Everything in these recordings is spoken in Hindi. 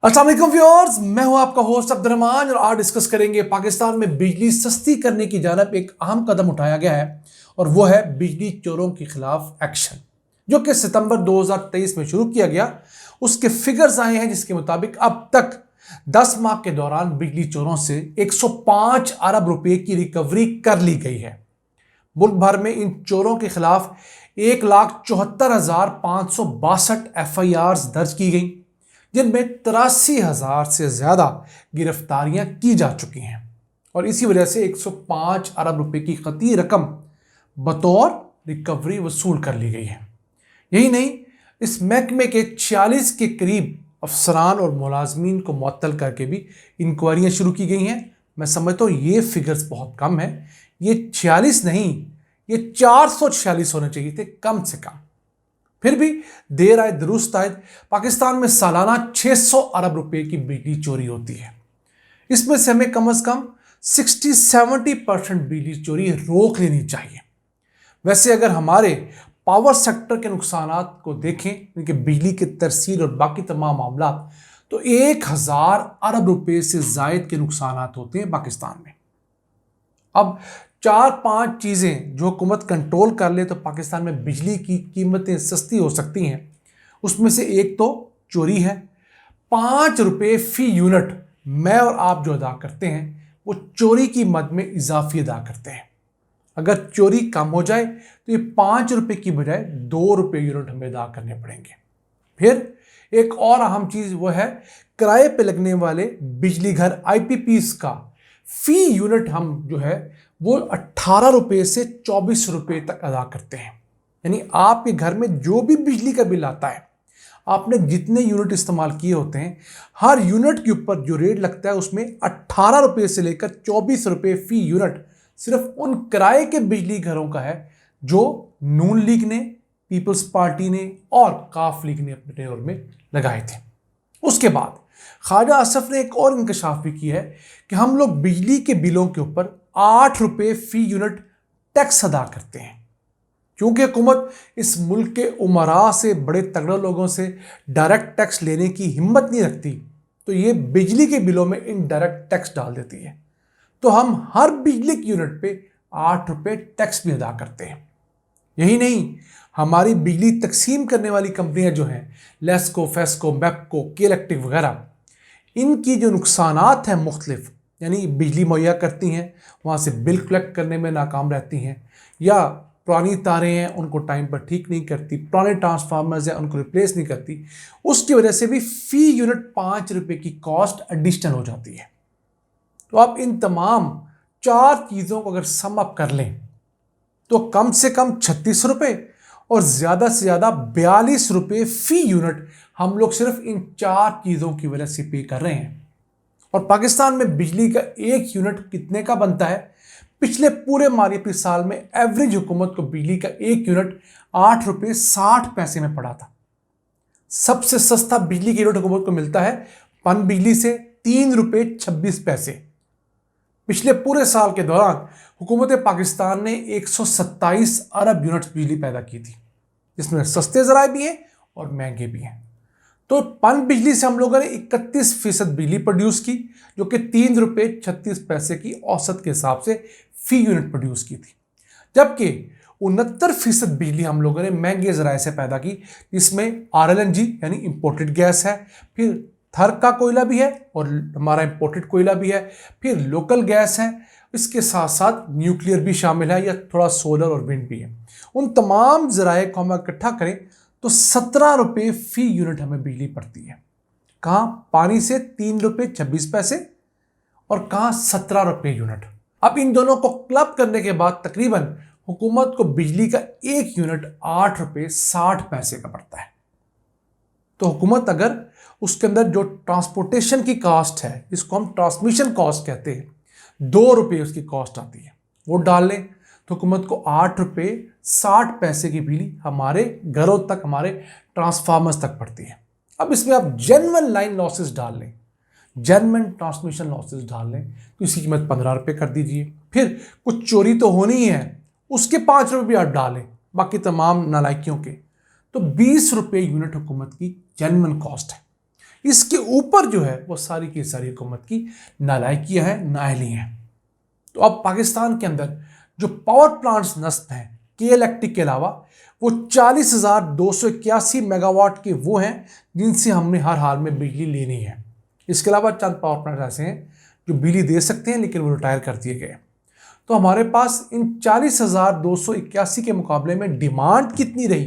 अस्सलाम वालेकुम व्यूअर्स, मैं हूं आपका होस्ट अब्दुर्रहमान और आज डिस्कस करेंगे पाकिस्तान में बिजली सस्ती करने की जानब एक अहम कदम उठाया गया है और वो है बिजली चोरों के खिलाफ एक्शन, जो कि सितंबर 2023 में शुरू किया गया। उसके फिगर्स आए हैं जिसके मुताबिक अब तक 10 माह के दौरान बिजली चोरों से 105 अरब रुपए की रिकवरी कर ली गई है। मुल्क भर में इन चोरों के खिलाफ 1,74,562 FIRs दर्ज की गई, जिनमें 83,000 से ज्यादा गिरफ्तारियां की जा चुकी हैं और इसी वजह से 105 अरब रुपए की खती रकम बतौर रिकवरी वसूल कर ली गई है। यही नहीं, इस महकमे के 46 के करीब अफसरान और मुलाजमीन को मुअत्तल करके भी इंक्वायरियां शुरू की गई हैं। मैं समझता हूँ ये फिगर्स बहुत कम है, ये 46 नहीं, ये 446 होने चाहिए थे कम से कम। फिर भी देर आए दुरुस्त आए, पाकिस्तान में सालाना 600 अरब रुपए की बिजली चोरी होती है। इसमें से हमें कम से कम 60-70% बिजली चोरी रोक लेनी चाहिए। वैसे अगर हमारे पावर सेक्टर के नुकसानात को देखें, इनके बिजली की तरसील और बाकी तमाम मामला, तो 1000 अरब रुपए से जायद के नुकसानात होते हैं पाकिस्तान में। अब 4-5 चीज़ें जो हुकूमत कंट्रोल कर ले तो पाकिस्तान में बिजली की कीमतें सस्ती हो सकती हैं। उसमें से एक तो चोरी है। 5 रुपये फी यूनिट मैं और आप जो अदा करते हैं वो चोरी की मद में इजाफी अदा करते हैं। अगर चोरी कम हो जाए तो ये 5 रुपये की बजाय 2 रुपये यूनिट हमें अदा करने पड़ेंगे। फिर एक और अहम चीज़ वो है किराए पे लगने वाले बिजली घर IPPs का फी यूनिट हम जो है वो 18 रुपये से 24 रुपये तक अदा करते हैं। यानी आपके घर में जो भी बिजली का बिल आता है, आपने जितने यूनिट इस्तेमाल किए होते हैं, हर यूनिट के ऊपर जो रेट लगता है उसमें 18 रुपये से लेकर 24 रुपये फी यूनिट सिर्फ उन किराए के बिजली घरों का है जो नून लीग ने, पीपल्स पार्टी ने और काफ लीग ने अपने टेन्योर में लगाए थे। उसके बाद ख्वाजा असफ ने एक और इंकशाफ भी किया है कि हम लोग बिजली के बिलों के ऊपर 8 रुपये फी यूनिट टैक्स अदा करते हैं। क्योंकि हुकूमत इस मुल्क के उमरा से, बड़े तगड़े लोगों से डायरेक्ट टैक्स लेने की हिम्मत नहीं रखती, तो ये बिजली के बिलों में इनडायरेक्ट टैक्स डाल देती है। तो हम हर बिजली की यूनिट पे 8 रुपये टैक्स भी अदा करते हैं। यही नहीं, हमारी बिजली तकसीम करने वाली कंपनियां जो हैं, लेस्को, फेस्को, मैपको, के इलेक्ट्रिक वगैरह, इनकी जो नुकसानात हैं मुख्तलिफ, यानी बिजली मुहैया करती हैं, वहाँ से बिल कलेक्ट करने में नाकाम रहती हैं, या पुरानी तारें हैं उनको टाइम पर ठीक नहीं करती, पुराने ट्रांसफार्मर्स हैं उनको रिप्लेस नहीं करती, उसकी वजह से भी फी यूनिट 5 रुपये की कॉस्ट एडिशनल हो जाती है। तो आप इन तमाम 4 चीज़ों को अगर सम अप कर लें तो कम से कम 36 रुपये और ज़्यादा से ज़्यादा 42 रुपये फी यूनिट हम लोग सिर्फ इन 4 चीज़ों की वजह से पे कर रहे हैं। और पाकिस्तान में बिजली का एक यूनिट कितने का बनता है? पिछले पूरे मालियाती साल में एवरेज हुकूमत को बिजली का एक यूनिट 8 रुपये 60 पैसे में पड़ा था। सबसे सस्ता बिजली का यूनिट हुकूमत को मिलता है पन बिजली से 3 रुपये 26 पैसे। पिछले पूरे साल के दौरान हुकूमत पाकिस्तान ने 127 अरब यूनिट्स बिजली पैदा की थी, जिसमें सस्ते ज़राए भी हैं और महंगे भी हैं। तो पन बिजली से हम लोगों ने 31% बिजली प्रोड्यूस की, जो कि 3 रुपये 36 पैसे की औसत के हिसाब से फी यूनिट प्रोड्यूस की थी। जबकि 69% बिजली हम लोगों ने महंगे ज़राए से पैदा की, जिसमें RLNG यानी इंपोर्टेड गैस है, फिर थर का कोयला भी है और हमारा इंपोर्टेड कोयला भी है, फिर लोकल गैस है, इसके साथ साथ न्यूक्लियर भी शामिल है या थोड़ा सोलर और विंड भी है। उन तमाम ज़राए को हम इकट्ठा करें तो 17 रुपये फी यूनिट हमें बिजली पड़ती है। कहाँ पानी से 3 रुपये 26 पैसे और कहाँ 17 रुपये यूनिट। अब इन दोनों को क्लब करने के बाद तकरीबन हुकूमत को बिजली का एक यूनिट 8 रुपये 60 पैसे का पड़ता है। तो हुकूमत अगर उसके अंदर जो ट्रांसपोर्टेशन की कॉस्ट है, जिसको हम ट्रांसमिशन कॉस्ट कहते हैं, 2 रुपये उसकी कॉस्ट आती है, वो डाल लें तो हुकूमत को 8 रुपये 60 पैसे की बिजली हमारे घरों तक, हमारे ट्रांसफार्मर्स तक पड़ती है। अब इसमें आप जेन्युइन लाइन लॉसेस डाल लें, जेन्युइन ट्रांसमिशन लॉसेस डाल लें, तो इसकी कीमत 15 रुपये कर दीजिए। फिर कुछ चोरी तो होनी ही है, उसके 5 रुपये भी आप डालें बाकी तमाम नालायकियों के, तो 20 रुपये यूनिट हुकूमत की जेन्युइन कॉस्ट है। इसके ऊपर जो है वो सारी की सारी हुकूमत की नालायकियाँ हैं, नाअहली हैं। तो अब पाकिस्तान के अंदर जो पावर प्लांट्स नस्ब हैं के इलेक्ट्रिक के अलावा, वो 40,281 मेगावाट के वो हैं जिनसे हमने हर हाल में बिजली लेनी है। इसके अलावा चंद पावर प्लांट ऐसे हैं जो बिजली दे सकते हैं लेकिन वो रिटायर कर दिए गए। तो हमारे पास इन 40,281 के मुकाबले में डिमांड कितनी रही?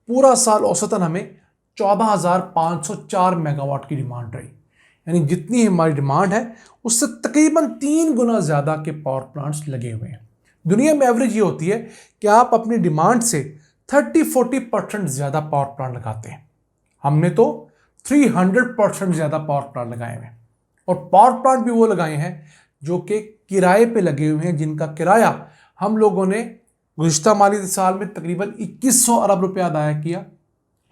पूरा साल औसतन हमें 14,504 मेगावाट की डिमांड रही। यानी जितनी हमारी डिमांड है उससे तकरीबन 3 गुना ज़्यादा के पावर प्लांट्स लगे हुए हैं। दुनिया में एवरेज ये होती है कि आप अपनी डिमांड से 30-40% ज़्यादा पावर प्लांट लगाते हैं। हमने तो 300% ज़्यादा पावर प्लांट लगाए हुए हैं, और पावर प्लांट भी वो लगाए हैं जो कि किराए पे लगे हुए हैं, जिनका किराया हम लोगों ने गुज़िश्ता माली साल में तकरीबन 2100 अरब रुपया अदा किया,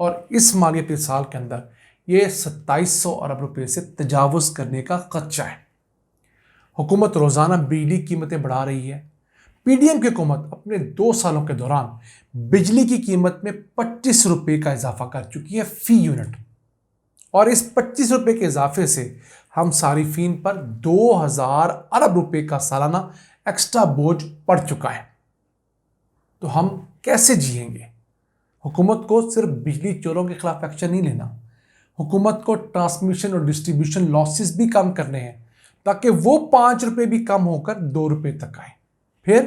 और इस मालियाती साल के अंदर ये 2700 अरब रुपये से तजावुज़ करने का खदशा है। हुकूमत रोज़ाना बिजली कीमतें बढ़ा रही है। पीडीएम की हुकूमत अपने 2 सालों के दौरान बिजली की कीमत में 25 रुपये का इजाफा कर चुकी है फी यूनिट, और इस 25 रुपये के इजाफे से हम सारिफीन पर 2000 अरब रुपये का सालाना एक्स्ट्रा बोझ पड़ चुका है। तो हम कैसे जिएंगे? हुकूमत को सिर्फ बिजली चोरों के खिलाफ एक्शन नहीं लेना, हुकूमत को ट्रांसमिशन और डिस्ट्रीब्यूशन लॉसेस भी कम करने हैं ताकि वो 5 रुपये भी कम होकर 2 रुपये तक आए। फिर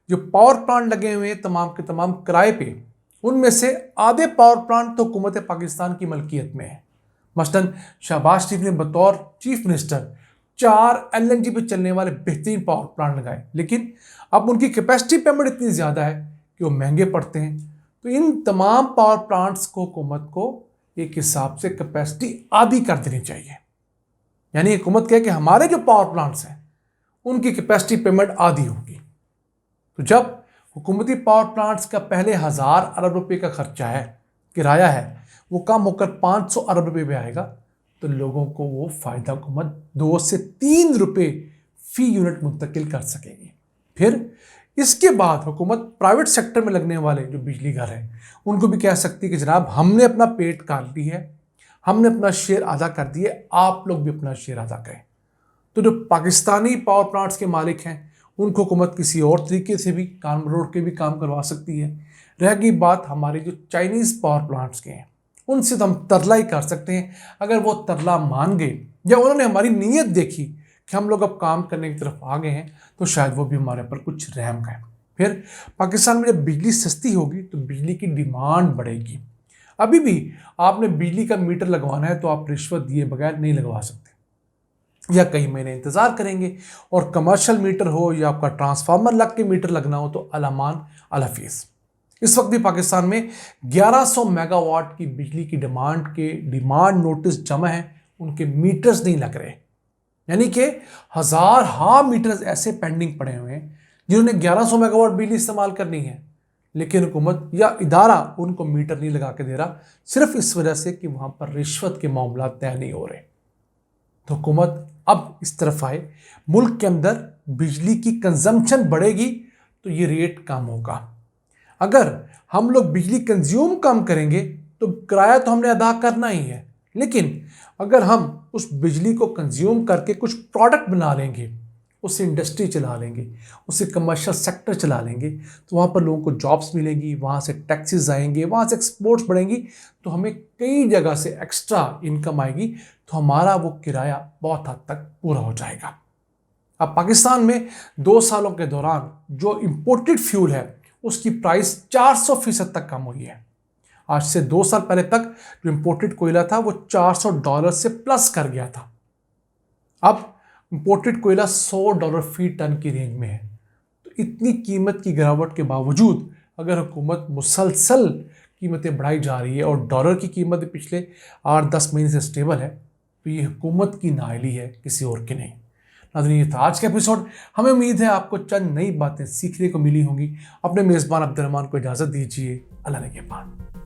जो पावर प्लांट लगे हुए हैं तमाम के तमाम किराए पे, उनमें से आधे पावर प्लांट तो हुकूमत पाकिस्तान की मलकियत में है। मसलन शहबाज शरीफ ने बतौर चीफ मिनिस्टर 4 LNG पे चलने वाले बेहतरीन पावर प्लांट लगाए, लेकिन अब उनकी कैपेसिटी पेमेंट इतनी ज़्यादा है कि वो महंगे पड़ते हैं। तो इन तमाम पावर प्लांट्स को हुकूमत को एक हिसाब से कैपेसिटी आधी कर देनी चाहिए। यानी हुकूमत कहे कि हमारे जो पावर प्लांट्स हैं उनकी कैपेसिटी पेमेंट आधी होगी। तो जब हुकूमती पावर प्लांट्स का पहले 1000 अरब रुपये का खर्चा है, किराया है, वो कम होकर 500 अरब रुपये में आएगा, तो लोगों को वो फ़ायदा हुकूमत 2 से 3 रुपये फ़ी यूनिट मुंतकिल कर सकेगी। फिर इसके बाद हुकूमत प्राइवेट सेक्टर में लगने वाले जो बिजली घर हैं उनको भी कह सकती है कि जनाब हमने अपना पेट काट ली है, हमने अपना शेयर अदा कर दिए, आप लोग भी अपना शेयर अदा करें। तो जो पाकिस्तानी पावर प्लांट्स के मालिक हैं उनको हुकूमत किसी और तरीके से भी काम रोड के भी काम करवा सकती है। रह गई बात हमारे जो चाइनीज़ पावर प्लांट्स के हैं, उनसे तो हम तरला ही कर सकते हैं। अगर वो तरला मान गए या उन्होंने हमारी नीयत देखी कि हम लोग अब काम करने की तरफ आ गए हैं, तो शायद वो भी हमारे पर कुछ रहम करें। फिर पाकिस्तान में जब बिजली सस्ती होगी तो बिजली की डिमांड बढ़ेगी। अभी भी आपने बिजली का मीटर लगवाना है तो आप रिश्वत दिए बगैर नहीं लगवा सकते, या कई महीने इंतज़ार करेंगे। और कमर्शियल मीटर हो या आपका ट्रांसफार्मर लग के मीटर लगना हो तो अलामान अला फीस। इस वक्त भी पाकिस्तान में 1100 मेगावाट की बिजली की डिमांड नोटिस जमा है, उनके मीटर्स नहीं लग रहे। यानी कि हज़ार मीटर्स ऐसे पेंडिंग पड़े हुए हैं जिन्होंने 1100 मेगावाट बिजली इस्तेमाल करनी है, लेकिन हुकूमत या इदारा उनको मीटर नहीं लगा के दे रहा, सिर्फ इस वजह से कि वहाँ पर रिश्वत के मामला तय नहीं हो रहे। तो हुकूमत अब इस तरफ आए, मुल्क के अंदर बिजली की कंजम्पशन बढ़ेगी तो ये रेट कम होगा। अगर हम लोग बिजली कंज्यूम कम करेंगे तो किराया तो हमने अदा करना ही है, लेकिन अगर हम उस बिजली को कंज्यूम करके कुछ प्रोडक्ट बना लेंगे, उससे इंडस्ट्री चला लेंगे, उससे कमर्शियल सेक्टर चला लेंगे, तो वहाँ पर लोगों को जॉब्स मिलेंगी, वहाँ से टैक्सेस आएंगे, वहाँ से एक्सपोर्ट्स बढ़ेंगी, तो हमें कई जगह से एक्स्ट्रा इनकम आएगी, तो हमारा वो किराया बहुत हद तक पूरा हो जाएगा। अब पाकिस्तान में 2 सालों के दौरान जो इम्पोर्टेड फ्यूल है उसकी प्राइस 400% तक कम हुई है। आज से 2 साल पहले तक जो इम्पोर्टेड कोयला था वो $400 से प्लस कर गया था। अब इम्पोर्टेड कोयला $100 फी टन की रेंज में है। तो इतनी कीमत की गिरावट के बावजूद अगर हुकूमत मुसलसल कीमतें बढ़ाई जा रही है और डॉलर की कीमत पिछले 8-10 महीने से स्टेबल है, तो ये हुकूमत की नाअहली है, किसी और की नहीं। नाज़रीन, ये था आज का एपिसोड। हमें उम्मीद है आपको चंद नई बातें सीखने को मिली होंगी। अपने मेज़बान अब्दुर्रहमान को इजाज़त दीजिए। अल्लाह ने के बाद।